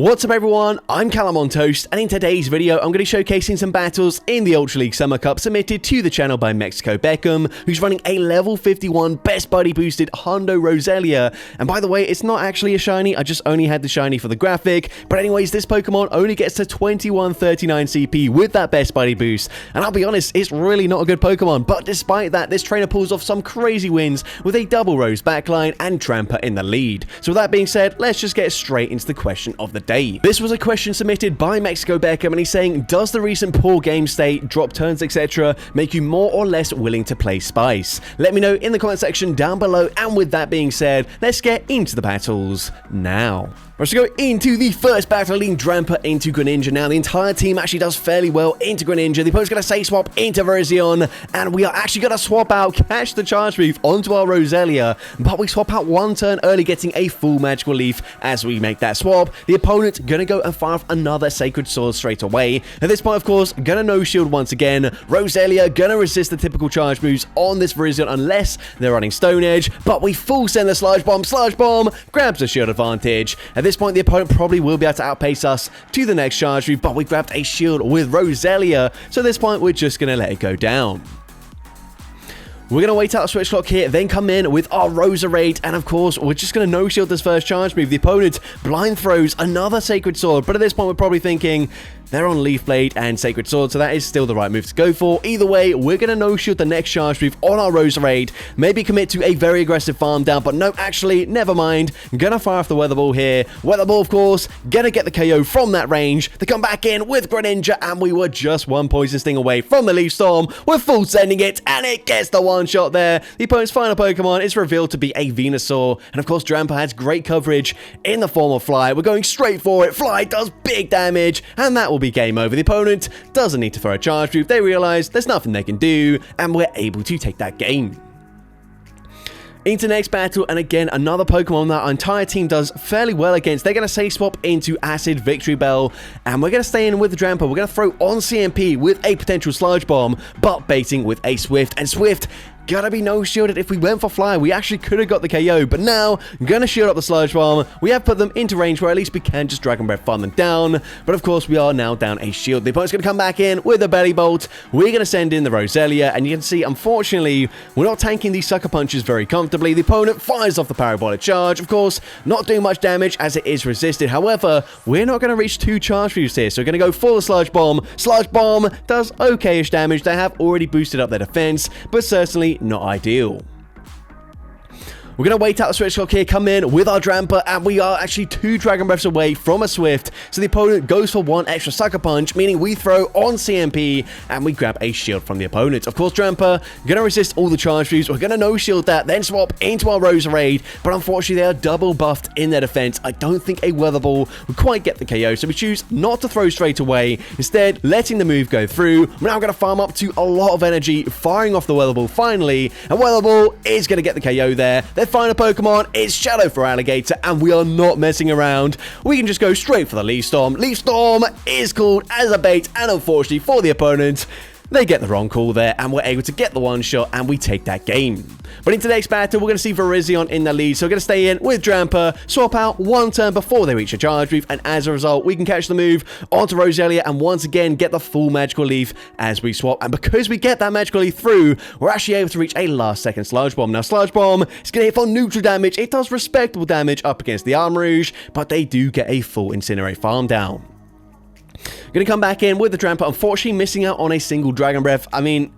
What's up everyone, I'm CallumOnToast, and in today's video I'm going to be showcasing some battles in the Ultra League Summer Cup submitted to the channel by Mexico Beckham, who's running a level 51 best buddy boosted Hundo Roselia. And by the way, it's not actually a shiny, I just only had the shiny for the graphic. But anyways, this Pokemon only gets to 2139 CP with that best buddy boost, and I'll be honest, it's really not a good Pokemon. But despite that, this trainer pulls off some crazy wins with a double Rose backline and Tramper in the lead. So with that being said, let's just get straight into the question of the day. This was a question submitted by Mexico Beckham, and he's saying, does the recent poor game state, drop turns, etc. make you more or less willing to play Spice? Let me know in the comment section down below, and with that being said, let's get into the battles now. Let's go into the first battle, leading Dramper into Greninja. Now, the entire team actually does fairly well into Greninja. The opponent's going to say swap into Virizion, and we are actually going to swap out, catch the Charge Move onto our Roselia, but we swap out one turn early, getting a full Magical Leaf as we make that swap. The opponent's going to go and fire off another Sacred Sword straight away. At this point, of course, going to no shield once again. Roselia going to resist the typical Charge Moves on this Virizion unless they're running Stone Edge, but we full send the Sludge Bomb. Sludge Bomb grabs the shield advantage. At this point, the opponent probably will be able to outpace us to the next charge move, but we grabbed a shield with Roselia, so at this point we're just going to let it go down. We're going to wait out the switch clock here, then come in with our Roserade, and of course, we're just going to no-shield this first charge move. The opponent blind throws another Sacred Sword, but at this point, we're probably thinking they're on Leaf Blade and Sacred Sword, so that is still the right move to go for. Either way, we're going to no-shield the next charge move on our Roserade, maybe commit to a very aggressive farm down, but no, actually, never mind. Going to fire off the Weather Ball here. Weather Ball, of course, going to get the KO from that range. They come back in with Greninja, and we were just one Poison Sting away from the Leaf Storm. We're full sending it, and it gets the one shot there. The opponent's final Pokemon is revealed to be a Venusaur, and of course Dramper has great coverage in the form of Fly. We're going straight for it. Fly does big damage, and that will be game over. The opponent doesn't need to throw a charge move. They realize there's nothing they can do, and we're able to take that game. Into next battle, and again, another Pokemon that our entire team does fairly well against. They're going to say swap into Acid Victory Bell, and we're going to stay in with the Dramper. We're going to throw on CMP with a potential Sludge Bomb, but baiting with a Swift, and Swift gotta be no-shielded. If we went for Fly, we actually could have got the KO, but now, gonna shield up the Sludge Bomb. We have put them into range where at least we can just Dragon Breath farm them down, but of course, we are now down a shield. The opponent's gonna come back in with a Belly Bolt. We're gonna send in the Roselia, and you can see, unfortunately, we're not tanking these Sucker Punches very comfortably. The opponent fires off the Parabolic Charge, of course, not doing much damage as it is resisted. However, we're not gonna reach two Charge Moves here, so we're gonna go for the Sludge Bomb. Sludge Bomb does okay-ish damage. They have already boosted up their defense, but certainly not ideal. We're going to wait out the switch clock here, come in with our Dramper, and we are actually two Dragon Breaths away from a Swift, so the opponent goes for one extra Sucker Punch, meaning we throw on CMP, and we grab a shield from the opponent. Of course, Dramper going to resist all the charge moves. We're going to no-shield that, then swap into our Roserade, but unfortunately, they are double buffed in their defense. I don't think a Weather Ball would quite get the KO, so we choose not to throw straight away, instead letting the move go through. We're now going to farm up to a lot of energy, firing off the Weather Ball finally, and Weather Ball is going to get the KO there. Their final Pokemon is Shadow for Alligator, and we are not messing around. We can just go straight for the Leaf Storm. Leaf Storm is called as a bait, and unfortunately for the opponent, they get the wrong call there, and we're able to get the one shot, and we take that game. But in today's battle, we're going to see Virizion in the lead, so we're going to stay in with Dramper, swap out one turn before they reach a charge move, and as a result, we can catch the move onto Roselia, and once again, get the full Magical Leaf as we swap. And because we get that Magical Leaf through, we're actually able to reach a last-second Sludge Bomb. Now, Sludge Bomb is going to hit for neutral damage. It does respectable damage up against the Arm Rouge, but they do get a full Incinerate farm down. Going to come back in with the Tramper, unfortunately missing out on a single Dragon Breath. I mean,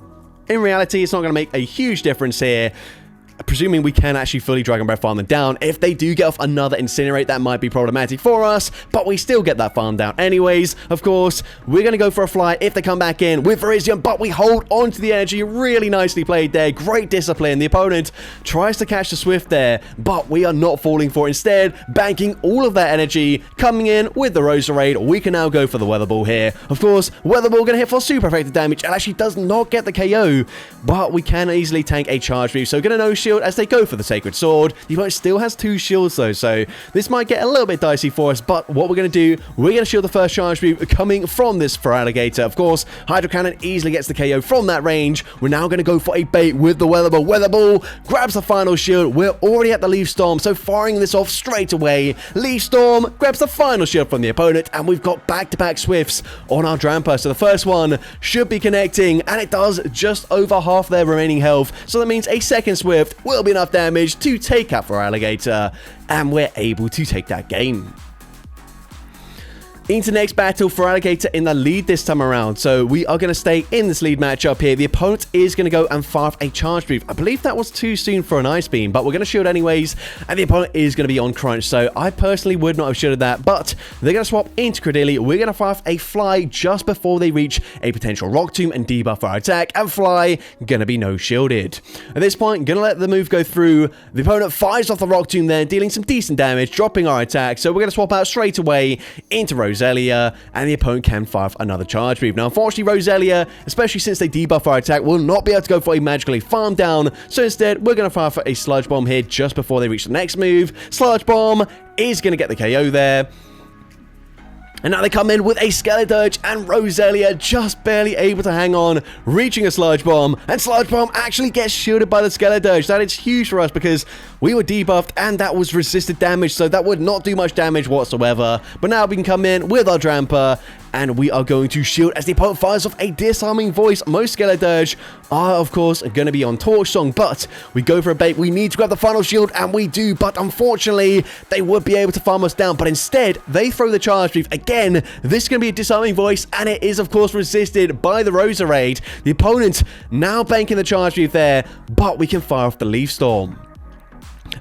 in reality, it's not going to make a huge difference here. Presuming we can actually fully Dragon Breath farm them down. If they do get off another Incinerate, that might be problematic for us, but we still get that farm down anyways. Of course, we're going to go for a Fly if they come back in with Virizion, but we hold on to the energy. Really nicely played there. Great discipline. The opponent tries to catch the Swift there, but we are not falling for it. Instead, banking all of that energy, coming in with the Roserade. We can now go for the Weather Ball here. Of course, Weather Ball going to hit for super effective damage and actually does not get the KO, but we can easily tank a charge move. So going to no-shield shield as they go for the Sacred Sword. The opponent still has 2 shields though, so this might get a little bit dicey for us, but what we're going to do, we're going to shield the first charge move coming from this for Alligator. Of course, Hydro Cannon easily gets the KO from that range. We're now going to go for a bait with the Weather Ball. Weather Ball grabs the final shield. We're already at the Leaf Storm, so firing this off straight away. Leaf Storm grabs the final shield from the opponent, and we've got back-to-back Swifts on our Dramper. So the first one should be connecting, and it does just over half their remaining health. So that means a second Swift will be enough damage to take out for Alligator, and we're able to take that game. Into next battle for Alligator in the lead this time around. So we are going to stay in this lead matchup here. The opponent is going to go and fire off a charge move. I believe that was too soon for an Ice Beam, but we're going to shield anyways. And the opponent is going to be on Crunch. So I personally would not have shielded that, but they're going to swap into Credilli. We're going to fire off a Fly just before they reach a potential Rock Tomb and debuff our attack. And Fly going to be no shielded. At this point, going to let the move go through. The opponent fires off the Rock Tomb there, dealing some decent damage, dropping our attack. So we're going to swap out straight away into Roselia, and the opponent can fire off another charge move. Now, unfortunately, Roselia, especially since they debuff our attack, will not be able to go for a magically farm down. So instead, we're going to fire for a Sludge Bomb here just before they reach the next move. Sludge Bomb is going to get the KO there. And now they come in with a Skeledirge, and Roselia just barely able to hang on, reaching a Sludge Bomb. And Sludge Bomb actually gets shielded by the Skeledirge. That is huge for us because we were debuffed and that was resisted damage, so that would not do much damage whatsoever. But now we can come in with our Dramper, and we are going to shield as the opponent fires off a Disarming Voice. Most Skeledirge are, of course, going to be on Torch Song, but we go for a bait. We need to grab the final shield, and we do, but unfortunately, they would be able to farm us down, but instead, they throw the charge move. Again, this is going to be a Disarming Voice, and it is, of course, resisted by the Roserade. The opponent now banking the charge move there, but we can fire off the Leaf Storm.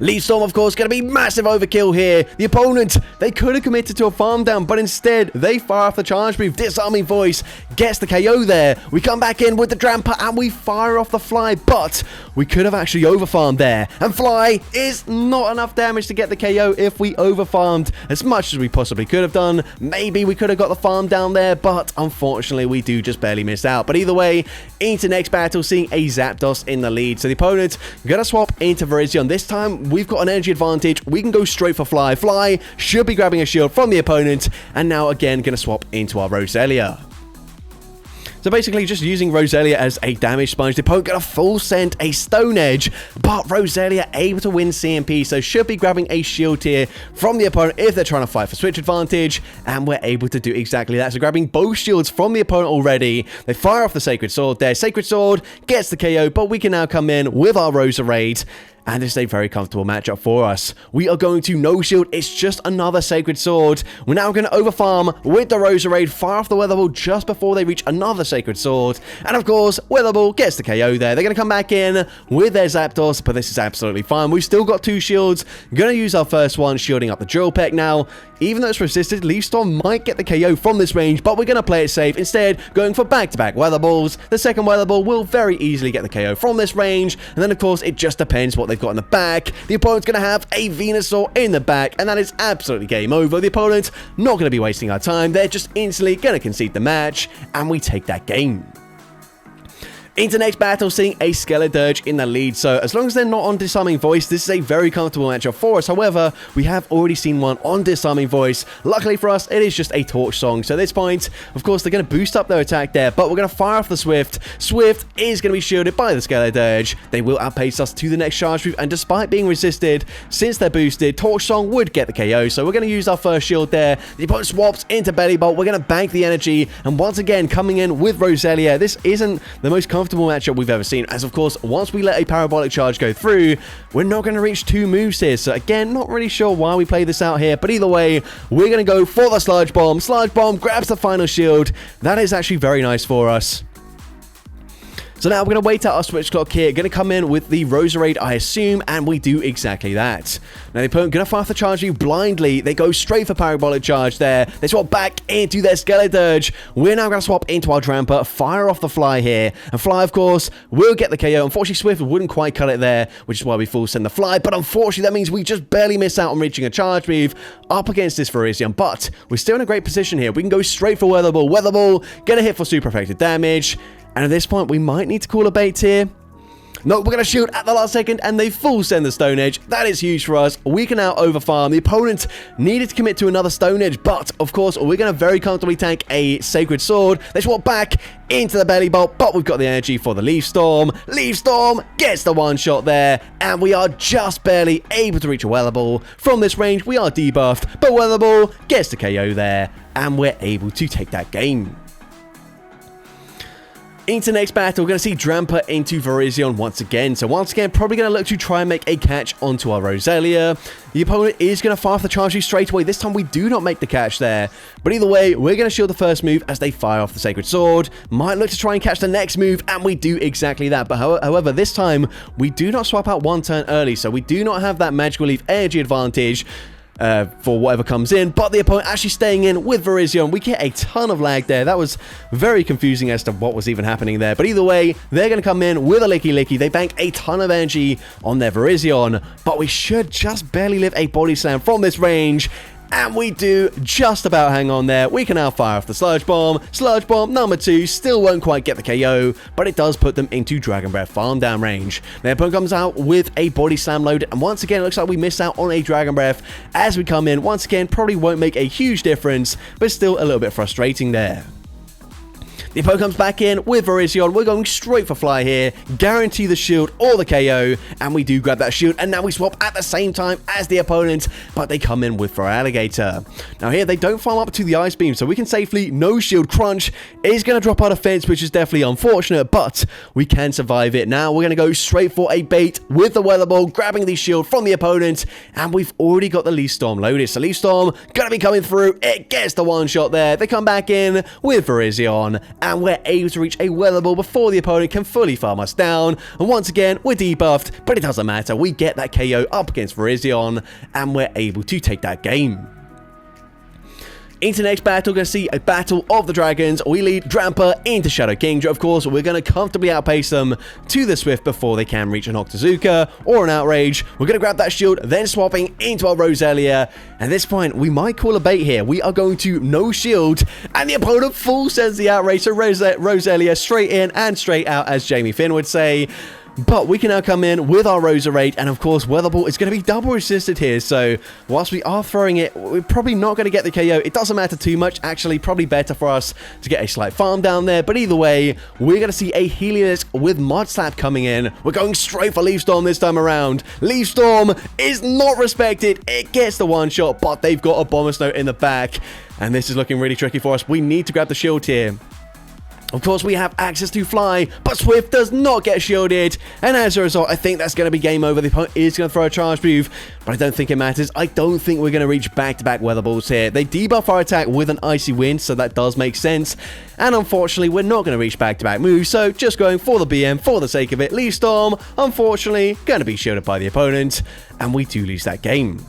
Leaf Storm, of course, going to be massive overkill here. The opponent, they could have committed to a farm down, but instead, they fire off the charge move. Disarming Voice gets the KO there. We come back in with the Dramper, and we fire off the Fly, but we could have actually overfarmed there. And Fly is not enough damage to get the KO if we overfarmed as much as we possibly could have done. Maybe we could have got the farm down there, but unfortunately, we do just barely miss out. But either way, into next battle, seeing a Zapdos in the lead. So the opponent going to swap into Virizion. This time, we've got an energy advantage. We can go straight for Fly. Fly should be grabbing a shield from the opponent, and now again going to swap into our Roselia. So basically just using Roselia as a damage sponge. The opponent going to full send a Stone Edge, but Roselia able to win CMP, so should be grabbing a shield here from the opponent if they're trying to fight for switch advantage, and we're able to do exactly that. So grabbing both shields from the opponent already. They fire off the Sacred Sword there. Sacred Sword gets the KO, but we can now come in with our Roserade, and this is a very comfortable matchup for us. We are going to no shield. It's just another Sacred Sword. We're now going to overfarm with the Roserade, fire off the Weather Ball just before they reach another Sacred Sword. And of course, Weather Ball gets the KO there. They're going to come back in with their Zapdos, but this is absolutely fine. We've still got 2 shields. Going to use our first one, shielding up the Drill Peck now. Even though it's resisted, Leaf Storm might get the KO from this range, but we're going to play it safe. Instead, going for back-to-back Weather Balls. The second Weather Ball will very easily get the KO from this range. And then, of course, it just depends what they've got in the back. The opponent's going to have a Venusaur in the back, and that is absolutely game over. The opponent not going to be wasting our time. They're just instantly going to concede the match, and we take that game. Into next battle, seeing a Skeledirge in the lead. So as long as they're not on Disarming Voice, this is a very comfortable matchup for us. However, we have already seen one on Disarming Voice. Luckily for us, it is just a Torch Song. So at this point, of course, they're going to boost up their attack there, but we're going to fire off the Swift. Swift is going to be shielded by the Skeledirge. They will outpace us to the next charge move, and despite being resisted, since they're boosted, Torch Song would get the KO. So we're going to use our first shield there. The opponent swaps into Belly Bolt. We're going to bank the energy, and once again, coming in with Roselia. This isn't the most comfortable matchup we've ever seen, as of course, once we let a Parabolic Charge go through, we're not going to reach 2 moves here. So again, not really sure why we play this out here, but either way, we're going to go for the Sludge Bomb. Sludge Bomb grabs the final shield. That is actually very nice for us. So now we're going to wait out our switch clock here. Going to come in with the Roserade, I assume, and we do exactly that. Now the opponent going to fire off the charge move blindly. They go straight for Parabolic Charge there. They swap back into their Skeledirge. We're now going to swap into our Dramper, fire off the Fly here. And Fly, of course, will get the KO. Unfortunately, Swift wouldn't quite cut it there, which is why we full send the Fly. But unfortunately, that means we just barely miss out on reaching a charge move up against this Virizion. But we're still in a great position here. We can go straight for Weather Ball. Weather Ball, get a hit for super effective damage. And at this point, we might need to call a bait here. No, we're going to shield at the last second, and they full send the Stone Edge. That is huge for us. We can now overfarm. The opponent needed to commit to another Stone Edge, but of course, we're going to very comfortably tank a Sacred Sword. They swap back into the Belly Bolt, but we've got the energy for the Leaf Storm. Leaf Storm gets the one shot there, and we are just barely able to reach a Weather Ball. From this range, we are debuffed, but Weather Ball gets the KO there, and we're able to take that game. Into next battle, we're going to see Drampa into Virizion once again. So once again, probably going to look to try and make a catch onto our Roselia. The opponent is going to fire off the charge straight away. This time we do not make the catch there. But either way, we're going to shield the first move as they fire off the Sacred Sword. Might look to try and catch the next move, and we do exactly that. But however, this time, we do not swap out one turn early. So we do not have that Magical Leaf energy advantage for whatever comes in, but the opponent actually staying in with Virizion. We get a ton of lag there. That was very confusing as to what was even happening there, but either way, they're going to come in with a Licky Licky. They bank a ton of energy on their Virizion, but we should just barely live a Body Slam from this range. And we do just about hang on there. We can now fire off the Sludge Bomb. Sludge Bomb number 2 still won't quite get the KO, but it does put them into Dragon Breath farm down range. Their opponent comes out with a Body Slam loaded, and once again, it looks like we miss out on a Dragon Breath as we come in. Once again, probably won't make a huge difference, but still a little bit frustrating there. The opponent comes back in with Virizion. We're going straight for fly here. Guarantee the shield or the KO. And we do grab that shield. And now we swap at the same time as the opponent. But they come in with for Alligator. Now here, they don't farm up to the Ice Beam. So we can safely no shield. Crunch is going to drop out of fence, which is definitely unfortunate. But we can survive it. Now we're going to go straight for a bait with the Weather Ball. Grabbing the shield from the opponent. And we've already got the Leaf Storm loaded. So Leaf Storm going to be coming through. It gets the one shot there. They come back in with Virizion. And we're able to reach a Weather Ball before the opponent can fully farm us down. And once again, we're debuffed, but it doesn't matter. We get that KO up against Virizion, and we're able to take that game. Into next battle, we're going to see a battle of the dragons. We lead Drampa into Shadow Kingdra. Of course, we're going to comfortably outpace them to the Swift before they can reach an Octazooka or an Outrage. We're going to grab that shield, then swapping into our Roselia. At this point, we might call a bait here. We are going to no shield, and the opponent full sends the Outrage. So Roselia straight in and straight out, as Jamie Finn would say. But we can now come in with our Roserade, and of course, Weather Ball is going to be double resisted here. So whilst we are throwing it, we're probably not going to get the KO. It doesn't matter too much. Actually, probably better for us to get a slight farm down there. But either way, we're going to see a Helios with Mud Slap coming in. We're going straight for Leaf Storm this time around. Leaf Storm is not respected. It gets the one shot, but they've got a Bomber Snow in the back. And this is looking really tricky for us. We need to grab the shield here. Of course, we have access to fly, but Swift does not get shielded, and as a result, I think that's going to be game over. The opponent is going to throw a charge move, but I don't think it matters. I don't think we're going to reach back-to-back Weather Balls here. They debuff our attack with an Icy Wind, so that does make sense, and unfortunately, we're not going to reach back-to-back moves, so just going for the BM for the sake of it. Leaf Storm, unfortunately, going to be shielded by the opponent, and we do lose that game.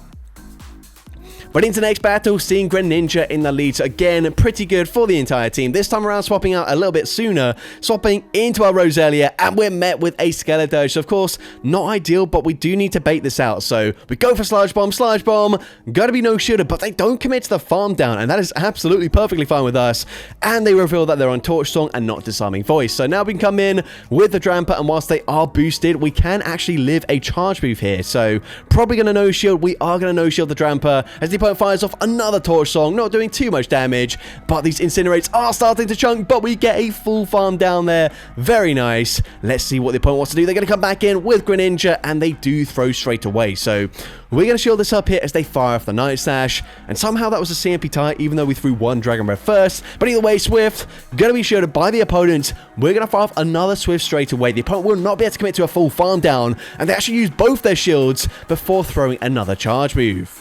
But into the next battle, seeing Greninja in the lead. So again, pretty good for the entire team. This time around, swapping out a little bit sooner, swapping into our Roselia, and we're met with a Skeleturge. So of course, not ideal, but we do need to bait this out. So we go for Sludge Bomb, gotta be no shooter, but they don't commit to the farm down, and that is absolutely perfectly fine with us. And they reveal that they're on Torch Song and not Disarming Voice. So now we can come in with the Drampa, and whilst they are boosted, we can actually live a charge move here. So probably gonna no shield. We are gonna no shield the Drampa as the opponent fires off another Torch Song, not doing too much damage, but these Incinerates are starting to chunk, but we get a full farm down there. Very nice. Let's see what the opponent wants to do. They're going to come back in with Greninja, and they do throw straight away. So we're going to shield this up here as they fire off the Night Slash, and somehow that was a CMP tie, even though we threw one Dragon Breath first. But either way, Swift going to be shielded by the opponent. We're going to fire off another Swift straight away. The opponent will not be able to commit to a full farm down, and they actually use both their shields before throwing another charge move.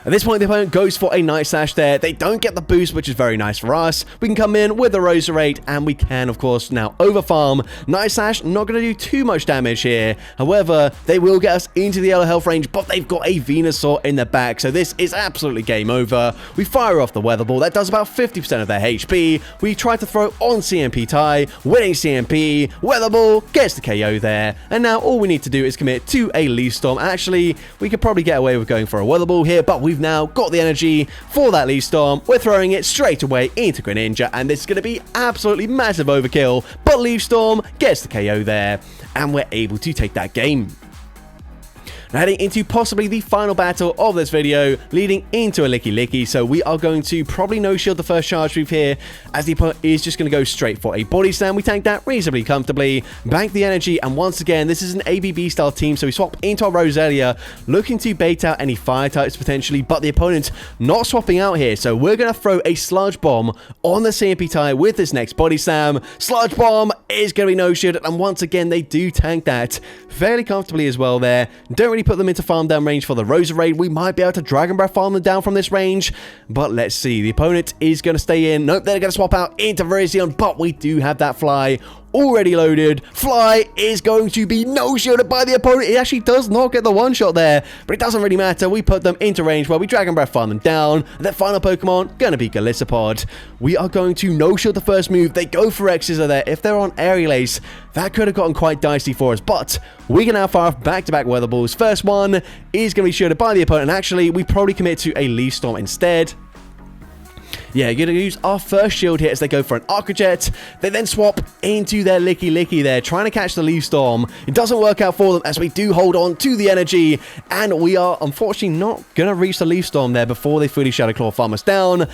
At this point, the opponent goes for a Night Slash there. They don't get the boost, which is very nice for us. We can come in with the Roserade, and we can, of course, now overfarm. Night Slash not going to do too much damage here. However, they will get us into the yellow health range, but they've got a Venusaur in the back, so this is absolutely game over. We fire off the Weather Ball. That does about 50% of their HP. We try to throw on CMP tie, winning CMP. Weather Ball gets the KO there, and now all we need to do is commit to a Leaf Storm. Actually, we could probably get away with going for a Weather Ball here, but we've move now, got the energy for that Leaf Storm. We're throwing it straight away into Greninja, and this is going to be absolutely massive overkill, but Leaf Storm gets the KO there, and we're able to take that game. Now heading into possibly the final battle of this video, leading into a Licky Licky, so we are going to probably no-shield the first charge move here, as the opponent is just going to go straight for a body slam. We tank that reasonably comfortably, bank the energy, and once again, this is an ABB style team, so we swap into our Roselia, looking to bait out any fire types potentially, but the opponent not swapping out here, so we're going to throw a Sludge Bomb on the CMP tie with this next body slam. Sludge Bomb is going to be no-shielded, and once again, they do tank that fairly comfortably as well there. Don't really put them into farm down range for the Roserade. We might be able to Dragon Breath farm them down from this range, but let's see. The opponent is going to stay in. Nope, they're going to swap out into Virizion, but we do have that Fly already loaded. Fly is going to be no-shielded by the opponent. It actually does not get the one-shot there, but it doesn't really matter. We put them into range where we Dragon Breath farm them down. That final Pokemon going to be Golisopod. We are going to no-shield the first move. They go for X-Scissor there. If they're on Aerial Ace, that could have gotten quite dicey for us, but we can now fire off back-to-back Weather Balls. First one is going to be shielded by the opponent, and actually, we probably commit to a Leaf Storm instead. Yeah, you're going to use our first shield here as they go for an Aqua Jet. They then swap into their Licky Licky there, trying to catch the Leaf Storm. It doesn't work out for them as we do hold on to the energy, and we are unfortunately not going to reach the Leaf Storm there before they fully Shadow Claw farm us down.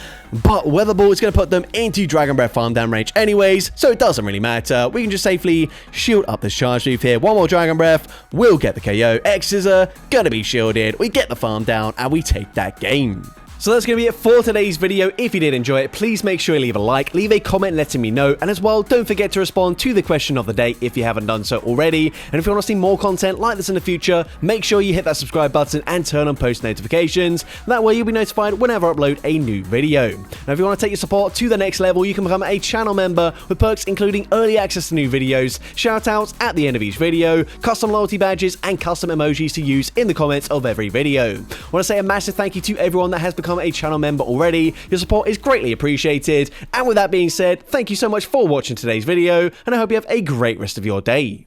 But Weather Ball is going to put them into Dragon Breath farm down range anyways, so it doesn't really matter. We can just safely shield up this charge move here. One more Dragon Breath, we'll get the KO. X-Scissor, going to be shielded. We get the farm down, and we take that game. So that's going to be it for today's video. If you did enjoy it, please make sure you leave a like, leave a comment letting me know, and as well, don't forget to respond to the question of the day if you haven't done so already. And if you want to see more content like this in the future, make sure you hit that subscribe button and turn on post notifications. That way you'll be notified whenever I upload a new video. Now if you want to take your support to the next level, you can become a channel member with perks including early access to new videos, shoutouts at the end of each video, custom loyalty badges, and custom emojis to use in the comments of every video. I want to say a massive thank you to everyone that has become a channel member already. Your support is greatly appreciated, and with that being said, thank you so much for watching today's video, and I hope you have a great rest of your day.